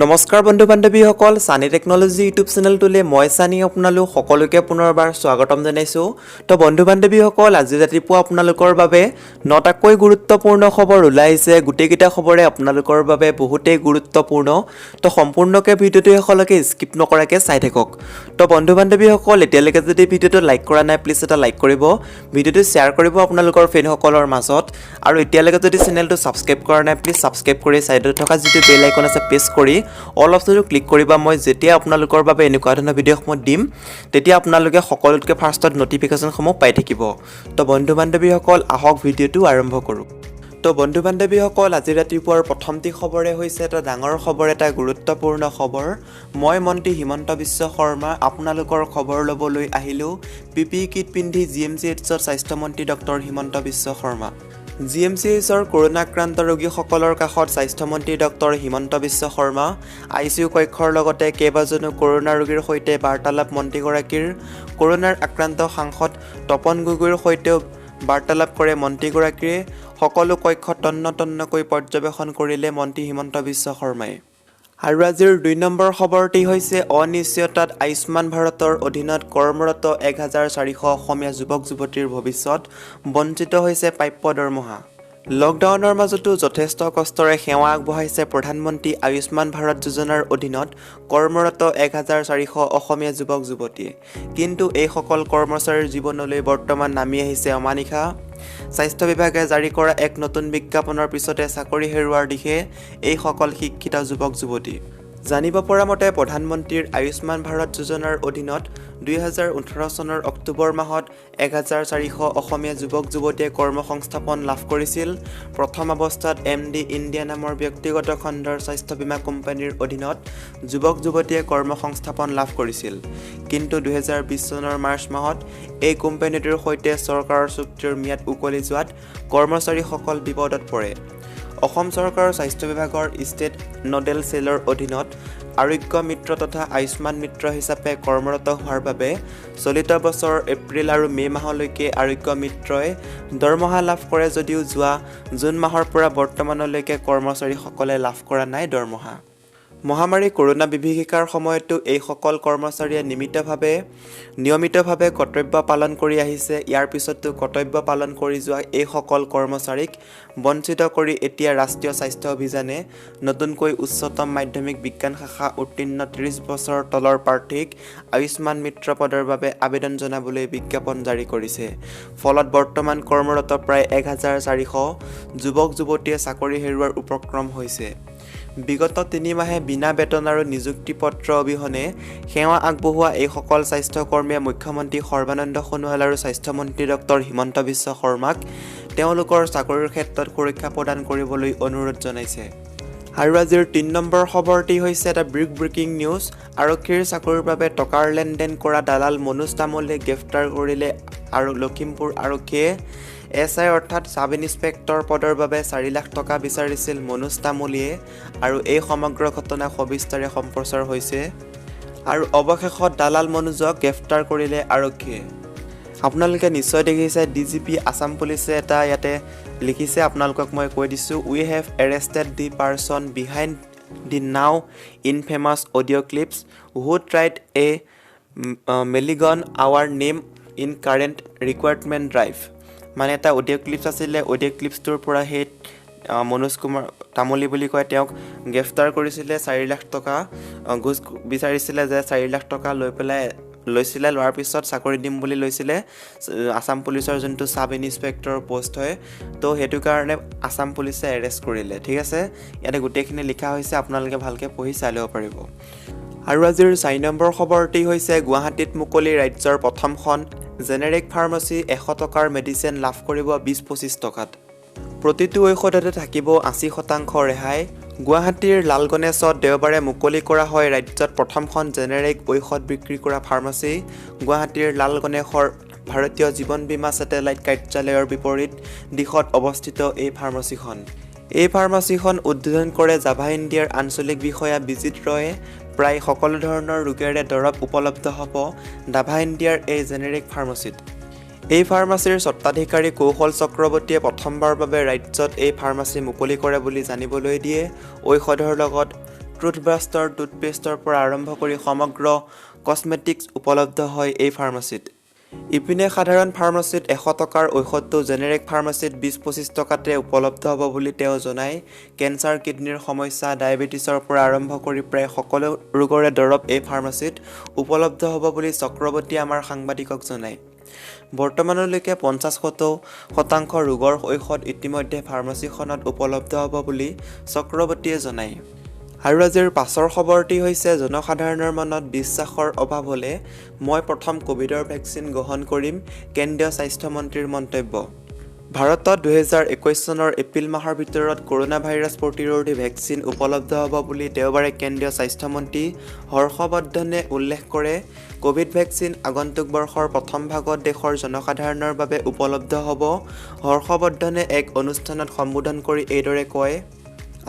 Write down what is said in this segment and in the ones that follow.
নমস্কাৰ বন্ধু বান্ধৱীসকল সানি টেকনলজি ইউটিউব চেনেলটোলৈ মই সানি আপোনালোক সকলোকে পুনৰবাৰ স্বাগতম জনাইছোঁ। তো বন্ধু বান্ধৱীসকল আজি ৰাতিপুৱা আপোনালোকৰ বাবে নটাকৈ গুৰুত্বপূৰ্ণ খবৰ ওলাই আহিছে। গোটেইকেইটা খবৰে আপোনালোকৰ বাবে বহুতেই গুৰুত্বপূৰ্ণ। তো সম্পূৰ্ণকৈ ভিডিঅ'টো শেষলৈকে স্কিপ নকৰাকৈ চাই থাকক। তো বন্ধু বান্ধৱীসকল এতিয়ালৈকে যদি ভিডিঅ'টো লাইক কৰা নাই প্লিজ এটা লাইক কৰিব, ভিডিঅ'টো শ্বেয়াৰ কৰিব আপোনালোকৰ ফ্ৰেণ্ডসকলৰ মাজত, আৰু এতিয়ালৈকে যদি চেনেলটো ছাবস্ক্ৰাইব কৰা নাই প্লিজ ছাবস্ক্ৰাইব কৰি ছাইডত থকা যিটো বেল আইকন আছে প্ৰেছ কৰি অল অপশ্যনটো ক্লিক কৰিবা। মই যেতিয়া আপোনালোকৰ বাবে এনেকুৱা ধৰণৰ ভিডিঅ'সমূহ দিম তেতিয়া আপোনালোকে সকলোতকৈ ফাৰ্ষ্টত নটিফিকেশ্যনসমূহ পাই থাকিব। তো বন্ধু বান্ধৱীসকল আহক ভিডিঅ'টো আৰম্ভ কৰোঁ। তো বন্ধু বান্ধৱীসকল আজি ৰাতিপুৱাৰ প্ৰথমটি খবৰে হৈছে এটা ডাঙৰ খবৰ, এটা গুৰুত্বপূৰ্ণ খবৰ। মই মন্ত্ৰী হিমন্ত বিশ্ব শৰ্মা আপোনালোকৰ খবৰ ল'বলৈ আহিলোঁ। PPE কিট পিন্ধি GMCHত স্বাস্থ্যমন্ত্ৰী ডক্টৰ হিমন্ত বিশ্ব শৰ্মা। GMCHৰ কৰোণা আক্ৰান্ত ৰোগীসকলৰ কাষত স্বাস্থ্যমন্ত্ৰী ডক্টৰ হিমন্ত বিশ্ব শৰ্মা। ICU কক্ষৰ লগতে কেইবাজনো কৰোণা ৰোগীৰ সৈতে বাৰ্তালাপ মন্ত্ৰীগৰাকীৰ। কৰোণাৰ আক্ৰান্ত সাংসদ তপন গগৈৰ সৈতেও বাৰ্তালাপ কৰে মন্ত্ৰীগৰাকীয়ে। সকলো কক্ষ তন্নতন্নকৈ পৰ্যবেক্ষণ কৰিলে মন্ত্ৰী হিমন্ত বিশ্ব শৰ্মাই। আৰু আজিৰ 2 নম্বৰ খবৰটি হৈছে অনিশ্চয়তাত আয়ুষ্মান ভাৰতৰ অধীনত কৰ্মৰত 1400 অসমীয়া যুৱক যুৱতীৰ ভৱিষ্যত, বঞ্চিত হৈছে প্ৰাপ্য দৰমহা। লকডাউনৰ মাজতো যথেষ্ট কষ্টৰে সেৱা আগবঢ়াইছে প্ৰধানমন্ত্ৰী আয়ুষ্মান ভাৰত যোজনাৰ অধীনত কৰ্মৰত 1400 অসমীয়া যুৱক যুৱতীয়ে। কিন্তু এইসকল কৰ্মচাৰীৰ জীৱনলৈ বৰ্তমান নামি আহিছে অমানিশা। স্বাস্থ্য বিভাগে জাৰি কৰা এক নতুন বিজ্ঞাপনৰ পিছতে চাকৰি হেৰুৱাৰ দিশে এইসকল শিক্ষিত যুৱক যুৱতী। জানিব পৰা মতে প্ৰধানমন্ত্ৰীৰ আয়ুষ্মান ভাৰত যোজনাৰ অধীনত 2018 চনৰ অক্টোবৰ মাহত 1400 অসমীয়া যুৱক যুৱতীয়ে কৰ্মসংস্থাপন লাভ কৰিছিল। প্ৰথম অৱস্থাত MD ইণ্ডিয়া নামৰ ব্যক্তিগত খণ্ডৰ স্বাস্থ্য বীমা কোম্পানীৰ অধীনত যুৱক যুৱতীয়ে কৰ্মসংস্থাপন লাভ কৰিছিল। কিন্তু 2020 চনৰ মাৰ্চ মাহত এই কোম্পানীটোৰ সৈতে চৰকাৰৰ চুক্তিৰ ম্যাদ উকলি যোৱাত কৰ্মচাৰীসকল বিপদত পৰে। অসম চৰকাৰৰ স্বাস্থ্য বিভাগৰ ষ্টেট নডেল চেলৰ অধীনত আৰোগ্য মিত্ৰ তথা আয়ুষ্মান মিত্ৰ হিচাপে কৰ্মৰত হোৱাৰ বাবে চলিত বছৰৰ এপ্ৰিল আৰু মে' মাহলৈকে আৰোগ্য মিত্ৰই দৰমহা লাভ কৰে যদিও যোৱা জুন মাহৰ পৰা বৰ্তমানলৈকে কৰ্মচাৰীসকলে লাভ কৰা নাই দৰমহা। মহামাৰী কৰোণা বিভীষিকাৰ সময়তো এইসকল কৰ্মচাৰীয়ে নিয়মিতভাৱে কৰ্তব্য পালন কৰি আহিছে। ইয়াৰ পিছতো কৰ্তব্য পালন কৰি যোৱা এইসকল কৰ্মচাৰীক বঞ্চিত কৰি এতিয়া ৰাষ্ট্ৰীয় স্বাস্থ্য অভিযানে নতুনকৈ উচ্চতম মাধ্যমিক বিজ্ঞান শাখা উত্তীৰ্ণ 30 বছৰৰ তলৰ প্ৰাৰ্থীক আয়ুষ্মান মিত্ৰ পদৰ বাবে আবেদন জনাবলৈ বিজ্ঞাপন জাৰি কৰিছে। ফলত বৰ্তমান কৰ্মৰত প্ৰায় 1400 যুৱক যুৱতীয়ে চাকৰি হেৰুৱাৰ উপক্ৰম হৈছে। বিগত 3 মাহে বিনা বেতন আৰু নিযুক্তি পত্ৰ অবিহনে সেৱা আগবঢ়োৱা এইসকল স্বাস্থ্যকৰ্মীয়ে মুখ্যমন্ত্ৰী সৰ্বানন্দ সোণোৱাল আৰু স্বাস্থ্যমন্ত্ৰী ডক্টৰ হিমন্ত বিশ্ব শৰ্মাক তেওঁলোকৰ চাকৰিৰ ক্ষেত্ৰত সুৰক্ষা প্ৰদান কৰিবলৈ অনুৰোধ জনাইছে। আৰু আজিৰ 3 নম্বৰ খবৰটি হৈছে এটা ব্ৰেকিং নিউজ। আৰক্ষীৰ চাকৰিৰ বাবে টকাৰ লেনদেন কৰা দালাল মনোজ তামুলীক গ্ৰেপ্তাৰ কৰিলে আৰু লখিমপুৰ আৰক্ষীয়ে। SI অৰ্থাৎ ছাব ইন্সপেক্টৰ পদৰ বাবে 4 লাখ টকা বিচাৰিছিল মনোজ তামুলীয়ে, আৰু এই সমগ্ৰ ঘটনা সবিস্তাৰে সম্প্ৰচাৰ হৈছে। আৰু অৱশেষত দালাল মনোজক গ্ৰেপ্তাৰ কৰিলে আৰক্ষীয়ে। আপোনালোকে নিশ্চয় দেখিছে DGP আছাম পুলিচে এটা ইয়াতে লিখিছে, আপোনালোকক মই কৈ দিছোঁ, we have arrested the person behind the now infamous audio' clips who tried a malign our name in current recruitment drive. মানে এটা অডিঅ' ক্লিপছ আছিলে, অডিঅ' ক্লিপছটোৰ পৰা সেই মনোজ কুমাৰ তামুলী বুলি কয় তেওঁক গ্ৰেপ্তাৰ কৰিছিলে। 4 লাখ টকা ঘোচ বিচাৰিছিলে, যে 4 লাখ টকা লৈছিলে, লোৱাৰ পিছত চাকৰি দিম বুলি লৈছিলে আছাম পুলিচৰ যোনটো ছাব ইন্সপেক্টৰ পষ্ট হয়। তো সেইটো কাৰণে আছাম পুলিচে এৰেষ্ট কৰিলে। ঠিক আছে, ইয়াতে গোটেইখিনি লিখা হৈছে, আপোনালোকে ভালকৈ পঢ়ি চাই ল'ব পাৰিব। আৰু আজিৰ 4 নম্বৰ খবৰটি হৈছে গুৱাহাটীত মুকলি ৰাজ্যৰ প্ৰথমখন জেনেৰিক ফাৰ্মাচী। 100 টকাৰ মেডিচিন লাভ কৰিব 20-25 টকাত। প্ৰতিটো ঔষধতে থাকিব 80% ৰেহাই। গুৱাহাটীৰ লালগণেশত দেওবাৰে মুকলি কৰা হয় ৰাজ্যত প্ৰথমখন জেনেৰিক ঔষধ বিক্ৰী কৰা ফাৰ্মাচী। গুৱাহাটীৰ লালগণেশৰ ভাৰতীয় জীৱন বীমা ছেটেলাইট কাৰ্যালয়ৰ বিপৰীত দিশত অৱস্থিত এই ফাৰ্মাচীখন। এই ফাৰ্মাচীখন উদ্বোধন কৰে জাভা ইণ্ডিয়াৰ আঞ্চলিক বিষয়া বিজিত ৰয়ে। প্ৰায় সকলো ধৰণৰ ৰোগেৰে দৰৱ উপলব্ধ হ'ব জাভা ইণ্ডিয়াৰ এই জেনেৰিক ফাৰ্মাচীত। এই ফাৰ্মাচীৰ স্বত্বাধিকাৰী কৌশল চক্ৰৱৰ্তীয়ে প্ৰথমবাৰৰ বাবে ৰাজ্যত এই ফাৰ্মাচী মুকলি কৰে বুলি জানিবলৈ দিয়ে। ঔষধৰ লগত টুথব্ৰাষ্টৰ টুথপেষ্টৰ পৰা আৰম্ভ কৰি সমগ্ৰ কসমেটিক্স উপলব্ধ হয় এই ফাৰ্মাচীত। ইপিনে সাধাৰণ ফাৰ্মাচীত 100 টকাৰ ঔষধটো জেনেৰিক ফাৰ্মাচীত 20-25 টকাতে উপলব্ধ হ'ব বুলি তেওঁ জনায়। কেঞ্চাৰ, কিডনিৰ সমস্যা, ডায়েবেটিছৰ পৰা আৰম্ভ কৰি প্ৰায় সকলো ৰোগৰে দৰৱ এই ফাৰ্মাচীত উপলব্ধ হ'ব বুলি চক্ৰৱৰ্তীয়ে আমাৰ সাংবাদিকক জনায়। বৰ্তমানলৈকে 50% ৰোগৰ ঔষধ ইতিমধ্যে ফাৰ্মাচীখনত উপলব্ধ হ'ব বুলি চক্ৰৱৰ্তীয়ে জনায়। আৰু আজিৰ পাছৰ খবৰটি হৈছে জনসাধাৰণৰ মনত বিশ্বাসৰ অভাৱ হ'লে মই প্ৰথম কোভিডৰ ভেকচিন গ্ৰহণ কৰিম, কেন্দ্ৰীয় স্বাস্থ্যমন্ত্ৰীৰ মন্তব্য। ভাৰতত 2021 চনৰ এপ্ৰিল মাহৰ ভিতৰত কৰোনা ভাইৰাছ প্ৰতিৰোধী ভেকচিন উপলব্ধ হ'ব বুলি দেওবাৰে কেন্দ্ৰীয় স্বাস্থ্যমন্ত্ৰী হৰ্ষবৰ্ধনে উল্লেখ কৰে। কোভিড ভেকচিন আগন্তুক বৰ্ষৰ প্ৰথম ভাগত দেশৰ জনসাধাৰণৰ বাবে উপলব্ধ হ'ব। হৰ্ষবৰ্ধনে এক অনুষ্ঠানত সম্বোধন কৰি এইদৰে কয়।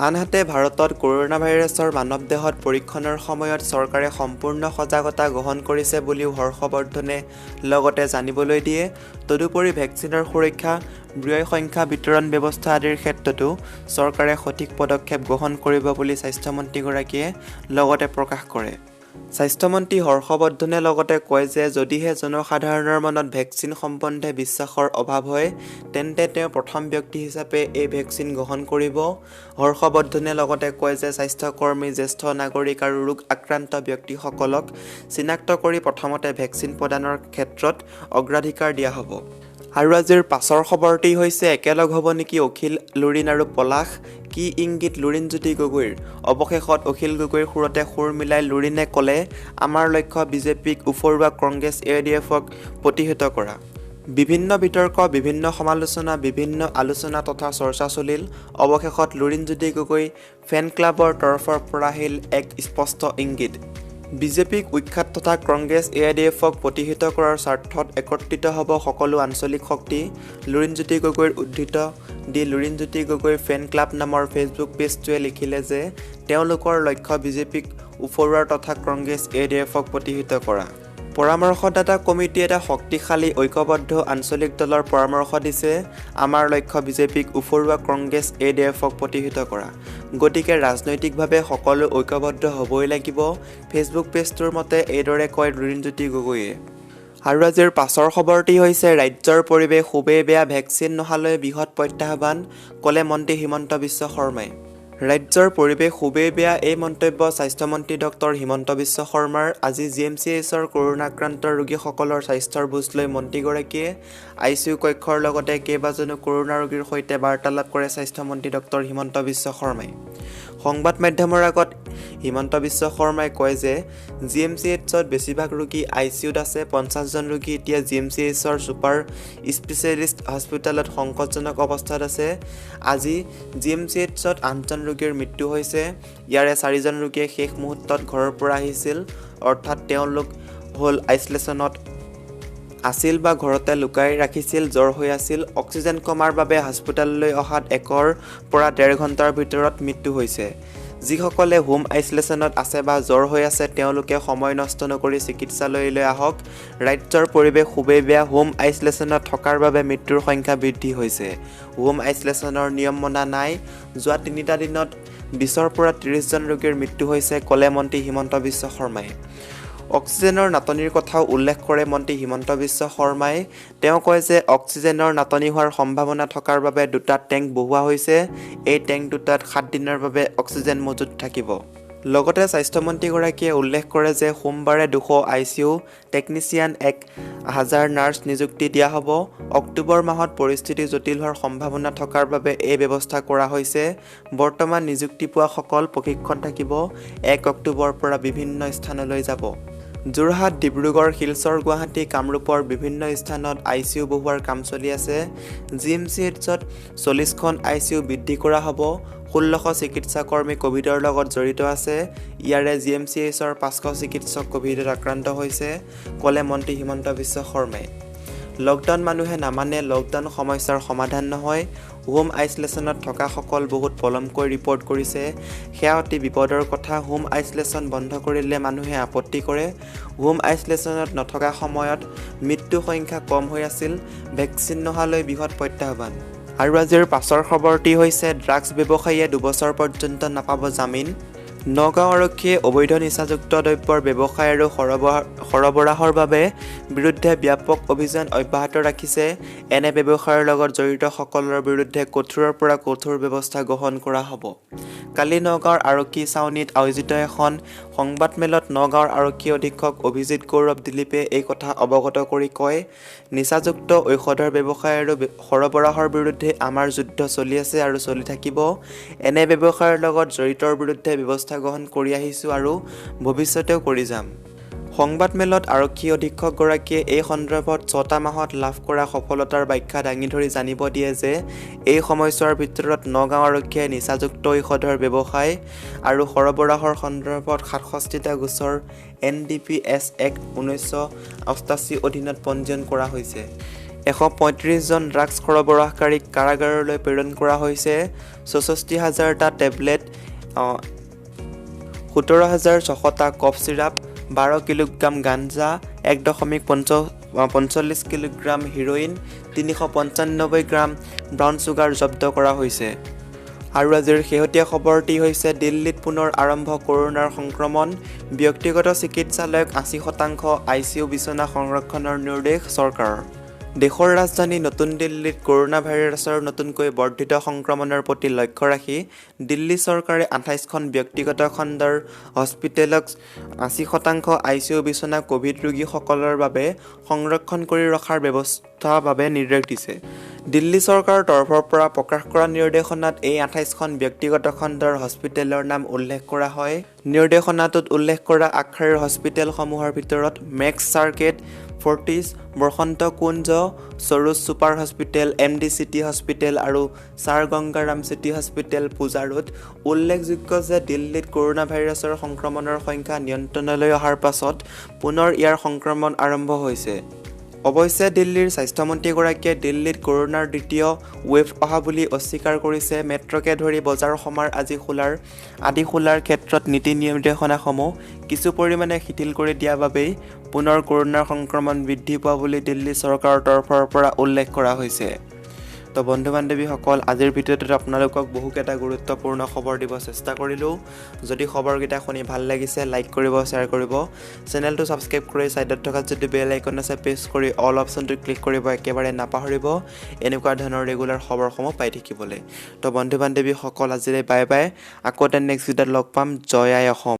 আনহাতে ভাৰতত কৰোনা ভাইৰাছৰ মানৱ দেহত পৰীক্ষণৰ সময়ত চৰকাৰে সম্পূৰ্ণ সজাগতা গ্ৰহণ কৰিছে বুলিও হৰ্ষবৰ্ধনে লগতে জানিবলৈ দিয়ে। তদুপৰি ভেকচিনৰ সুৰক্ষা, ব্যয় সংখ্যা, বিতৰণ ব্যৱস্থা আদিৰ ক্ষেত্ৰতো চৰকাৰে সঠিক পদক্ষেপ গ্ৰহণ কৰিব বুলি স্বাস্থ্যমন্ত্ৰীগৰাকীয়ে লগতে প্ৰকাশ কৰে। স্বাস্থ্যমন্ত্ৰী হৰ্ষবৰ্ধনে লগতে কয় যে যদিহে জনসাধাৰণৰ মনত ভেকচিন সম্বন্ধে বিশ্বাসৰ অভাৱ হয় তেন্তে তেওঁ প্ৰথম ব্যক্তি হিচাপে এই ভেকচিন গ্ৰহণ কৰিব। হৰ্ষবৰ্ধনে লগতে কয় যে স্বাস্থ্যকৰ্মী, জ্যেষ্ঠ নাগৰিক আৰু ৰোগ আক্ৰান্ত ব্যক্তিসকলক চিনাক্ত কৰি প্ৰথমতে ভেকচিন প্ৰদানৰ ক্ষেত্ৰত অগ্ৰাধিকাৰ দিয়া হ'ব। আৰু আজিৰ পাছৰ খবৰটি হৈছে একেলগ হ'ব নেকি অখিল, লুৰিণ আৰু পলাশ? কি ইংগিত লুৰিণজ্যোতি গগৈৰ? অৱশেষত অখিল গগৈৰ সুৰতে সুৰ মিলাই লুৰিণে ক'লে, আমাৰ লক্ষ্য বিজেপিক উফৰুৱা, কংগ্ৰেছ ADF-ক প্ৰতিহত কৰা। বিভিন্ন বিতৰ্ক, বিভিন্ন সমালোচনা, বিভিন্ন আলোচনা তথা চৰ্চা চলিল। অৱশেষত লুৰিণজ্যোতি গগৈ ফেন ক্লাবৰ তৰফৰ পৰা আহিল এক স্পষ্ট ইংগিত। বিজেপিক উৎখাত তথা কংগ্ৰেছ ADF-ক প্ৰতিহত কৰাৰ স্বাৰ্থত একত্ৰিত হ'ব সকলো আঞ্চলিক শক্তি। লুৰিণজ্যোতি গগৈৰ উদ্ধৃত দি লুৰিণজ্যোতি গগৈ ফেন ক্লাব নামৰ ফেচবুক পেজটোৱে লিখিলে যে তেওঁলোকৰ লক্ষ্য বিজেপিক উফৰুৱাৰ তথা কংগ্ৰেছ ADF-ক প্ৰতিহত কৰা। পৰামৰ্শদাতা কমিটি এটা শক্তিশালী ঐক্যবদ্ধ আঞ্চলিক দলৰ পৰামৰ্শ দিছে, আমাৰ লক্ষ্য বিজেপিক উফৰুৱা, কংগ্ৰেছ ADF-ক প্ৰতিহত কৰা। গতিকে ৰাজনৈতিকভাৱে সকলো ঐক্যবদ্ধ হ'বই লাগিব। ফেচবুক পেজটোৰ মতে এইদৰে কয় লুৰিণজ্যোতি গগৈয়ে। আৰু আজিৰ পাছৰ খবৰটি হৈছে ৰাজ্যৰ পৰিৱেশ খুবেই বেয়া, ভেকচিন নহালৈ বৃহৎ প্ৰত্যাহ্বান, ক'লে মন্ত্ৰী হিমন্ত বিশ্ব শৰ্মাই। ৰাজ্যৰ পৰিৱেশ খুবেই বেয়া, এই মন্তব্য স্বাস্থ্যমন্ত্ৰী ডক্টৰ হিমন্ত বিশ্ব শৰ্মাৰ। আজি GMCHৰ কৰোনা আক্ৰান্ত ৰোগীসকলৰ স্বাস্থ্যৰ বুজ লৈ মন্ত্ৰীগৰাকীয়ে ICU কক্ষৰ লগতে কেইবাজনো কৰোনা ৰোগীৰ সৈতে বাৰ্তালাপ কৰে স্বাস্থ্যমন্ত্ৰী ডক্টৰ হিমন্ত বিশ্ব শৰ্মাই। সংবাদ মাধ্যমৰ আগত হিমন্ত বিশ্ব শৰ্মাই কয় যে GMCHত বেছিভাগ ৰোগী ICUত আছে। 50 জন ৰোগী এতিয়া GMCHৰ ছুপাৰ স্পেচিয়েলিষ্ট হস্পিটেলত সংকটজনক অৱস্থাত আছে। আজি GMCHত 8 জন ৰোগীৰ মৃত্যু হৈছে। ইয়াৰে 4 জন ৰোগীয়ে শেষ মুহূৰ্তত ঘৰৰ পৰা আহিছিল, অৰ্থাৎ তেওঁলোক হ'ল আইচলেশ্যনত আছিল বা ঘৰতে লুকাই ৰাখিছিল, জ্বৰ হৈ আছিল। অক্সিজেন কমাৰ বাবে হস্পিটেললৈ অহাত 1 পৰা 1.5 ঘণ্টাৰ ভিতৰত মৃত্যু হৈছে। যিসকলে হোম আইচলেশ্যনত আছে বা জ্বৰ হৈ আছে তেওঁলোকে সময় নষ্ট নকৰি চিকিৎসালয়লৈ আহক। ৰাজ্যৰ পৰিৱেশ খুবেই বেয়া, হোম আইচলেশ্যনত থকাৰ বাবে মৃত্যুৰ সংখ্যা বৃদ্ধি হৈছে। হোম আইচলেশ্যনৰ নিয়ম মনা নাই। যোৱা 3টা দিনত 20 পৰা 30 জন ৰোগীৰ মৃত্যু হৈছে, ক'লে মন্ত্ৰী হিমন্ত বিশ্ব শৰ্মাই। অক্সিজেনৰ নাটনিৰ কথাও উল্লেখ কৰে মন্ত্ৰী হিমন্ত বিশ্ব শৰ্মাই। তেওঁ কয় যে অক্সিজেনৰ নাটনি হোৱাৰ সম্ভাৱনা থকাৰ বাবে 2টা টেংক বহুওৱা হৈছে। এই টেংক 2টাত 7 দিনৰ বাবে অক্সিজেন মজুত থাকিব। লগতে স্বাস্থ্যমন্ত্ৰীগৰাকীয়ে উল্লেখ কৰে যে সোমবাৰে 200 ICU টেকনিচিয়ান, 1000 নাৰ্ছ নিযুক্তি দিয়া হ'ব। অক্টোবৰ মাহত পৰিস্থিতি জটিল হোৱাৰ সম্ভাৱনা থকাৰ বাবে এই ব্যৱস্থা কৰা হৈছে। বৰ্তমান নিযুক্তি পোৱাসকল প্ৰশিক্ষণ থাকিব। 1 অক্টোবৰৰ পৰা বিভিন্ন স্থানলৈ যাব। যোৰহাট, ডিব্ৰুগড়, শিলচৰ, গুৱাহাটী, কামৰূপৰ বিভিন্ন স্থানত ICU বহুৱাৰ কাম চলি আছে। GMCHত 40খন ICU বৃদ্ধি কৰা হ'ব। 1600 চিকিৎসাকৰ্মী কোভিডৰ লগত জড়িত আছে। ইয়াৰে GMCHৰ 500 চিকিৎসক কোভিডত আক্ৰান্ত হৈছে, ক'লে মন্ত্ৰী হিমন্ত বিশ্ব শৰ্মাই। লকডাউন মানুহে নামানে, লকডাউন সমস্যাৰ সমাধান নহয়। হোম আইচলেশ্যনত থকাসকল বহুত পলমকৈ ৰিপৰ্ট কৰিছে, সেয়া অতি বিপদৰ কথা। হোম আইচলেশ্যন বন্ধ কৰিলে মানুহে আপত্তি কৰে। হোম আইচলেশ্যনত নথকা সময়ত মৃত্যু সংখ্যা কম হৈ আছিল। ভেকচিন নহালৈ বৃহৎ প্ৰত্যাহ্বান। আৰু আজিৰ পাছৰ খবৰটি হৈছে ড্ৰাগছ ব্যৱসায়ীয়ে 2 বছৰ পৰ্যন্ত নাপাব জামিন। নগাঁও আৰক্ষীয়ে অবৈধ নিচাযুক্ত দ্ৰব্যৰ ব্যৱসায় আৰু সৰবৰাহৰ বিৰুদ্ধে ব্যাপক অভিযান অব্যাহত ৰাখিছে। এনে ব্যৱসায়ৰ লগত জড়িত সকলৰ বিৰুদ্ধে কঠোৰৰ পৰা কঠোৰ ব্যৱস্থা গ্ৰহণ কৰা হ'ব। কালি নগাঁৱৰ আৰক্ষী ছাউনীত আয়োজিত এখন সংবাদমেলত নগাঁৱৰ আৰক্ষী অধীক্ষক অভিজিত গৌৰৱ দিলীপে এই কথা অৱগত কৰি কয়, নিচাযুক্ত ঔষধৰ ব্যৱসায় আৰু সৰবৰাহৰ বিৰুদ্ধে আমাৰ যুদ্ধ চলি আছে আৰু চলি থাকিব। এনে ব্যৱসায়ৰ লগত জড়িতৰ বিৰুদ্ধে ব্যৱস্থা গ্ৰহণ কৰি আহিছোঁ আৰু ভৱিষ্যতেও কৰি যাম। সংবাদমেলত আৰক্ষী অধীক্ষকগৰাকীয়ে এই সন্দৰ্ভত 6টা মাহত লাভ কৰা সফলতাৰ ব্যাখ্যা দাঙি ধৰি জানিব দিয়ে যে এই সময়ছোৱাৰ ভিতৰত নগাঁও আৰক্ষীয়ে নিচাযুক্ত ঔষধৰ ব্যৱসায় আৰু সৰবৰাহৰ সন্দৰ্ভত 67টা গোচৰ NDPS এক্ট 1988 অধীনত পঞ্জীয়ন কৰা হৈছে। 135 জন ড্ৰাগছ সৰবৰাহকাৰীক কাৰাগাৰলৈ প্ৰেৰণ কৰা হৈছে। 64,000টা টেবলেট, 17,600টা কফ চিৰাপ, 12 কিলোগ্ৰাম গাঞ্জা, 1.45 কিলোগ্ৰাম হিৰোইন, 395 গ্ৰাম ব্ৰাউন চুগাৰ জব্দ কৰা হৈছে। আৰু আজিৰ শেহতীয়া খবৰটি হৈছে দিল্লীত পুনৰ আৰম্ভ কৰোনাৰ সংক্ৰমণ। ব্যক্তিগত চিকিৎসালয়ক 80% ICU বিচনা সংৰক্ষণৰ নিৰ্দেশ চৰকাৰৰ। দেশৰ ৰাজধানী নতুন দিল্লীত কৰোনা ভাইৰাছৰ নতুনকৈ বৰ্ধিত সংক্ৰমণৰ প্ৰতি লক্ষ্য ৰাখি দিল্লী চৰকাৰে 28খন ব্যক্তিগত খণ্ডৰ হস্পিটেলক 80% ICU বিচনা কোভিড ৰোগীসকলৰ বাবে সংৰক্ষণ কৰি ৰখাৰ ব্যৱস্থাৰ বাবে নিৰ্দেশ দিছে। দিল্লী চৰকাৰৰ তৰফৰ পৰা প্ৰকাশ কৰা নিৰ্দেশনাত এই 28খন ব্যক্তিগত খণ্ডৰ হস্পিটেলৰ নাম উল্লেখ কৰা হয়। নিৰ্দেশনাটোত উল্লেখ কৰা আগশাৰীৰ হস্পিটেলসমূহৰ ভিতৰত Max Saket, Fortis, Vasant Kunj, Saroj super hospital, MD city hospital আৰু চাৰ গংগাৰাম চিটি হস্পিটেল পূজাৰুত। উল্লেখযোগ্য যে দিল্লীত কৰোনা ভাইৰাছৰ সংক্ৰমণৰ সংখ্যা নিয়ন্ত্ৰণলৈ অহাৰ পাছত পুনৰ ইয়াৰ সংক্ৰমণ আৰম্ভ হৈছে। অৱশ্যে দিল্লীৰ স্বাস্থ্যমন্ত্ৰীগৰাকীয়ে দিল্লীত কৰোনাৰ দ্বিতীয় ৱেভ অহা বুলি অস্বীকাৰ কৰিছে। মেট্ৰকে ধৰি বজাৰ সমাৰ আদি খোলাৰ ক্ষেত্ৰত নীতি নিৰ্দেশনাসমূহ কিছু পৰিমাণে শিথিল কৰি দিয়া বাবেই পুনৰ কৰোনাৰ সংক্ৰমণ বৃদ্ধি পোৱা বুলি দিল্লী চৰকাৰৰ তৰফৰ পৰা উল্লেখ কৰা হৈছে। তো বন্ধু বান্ধৱীসকল, আজিৰ ভিডিঅ'টোত আপোনালোকক বহুকেইটা গুৰুত্বপূৰ্ণ খবৰ দিব চেষ্টা কৰিলোঁ। যদি খবৰকেইটা শুনি ভাল লাগিছে লাইক কৰিব, শ্বেয়াৰ কৰিব, চেনেলটো ছাবস্ক্ৰাইব কৰি ছাইডত থকা যদি বেল আইকন আছে প্ৰেছ কৰি অল অপশ্যনটো ক্লিক কৰিব একেবাৰে নাপাহৰিব এনেকুৱা ধৰণৰ ৰেগুলাৰ খবৰসমূহ পাই থাকিবলৈ। তো বন্ধু বান্ধৱীসকল, আজিলৈ বাই বাই। আকৌ এটা নেক্সট ভিডিঅ'ত লগ পাম। জয় আই অসম।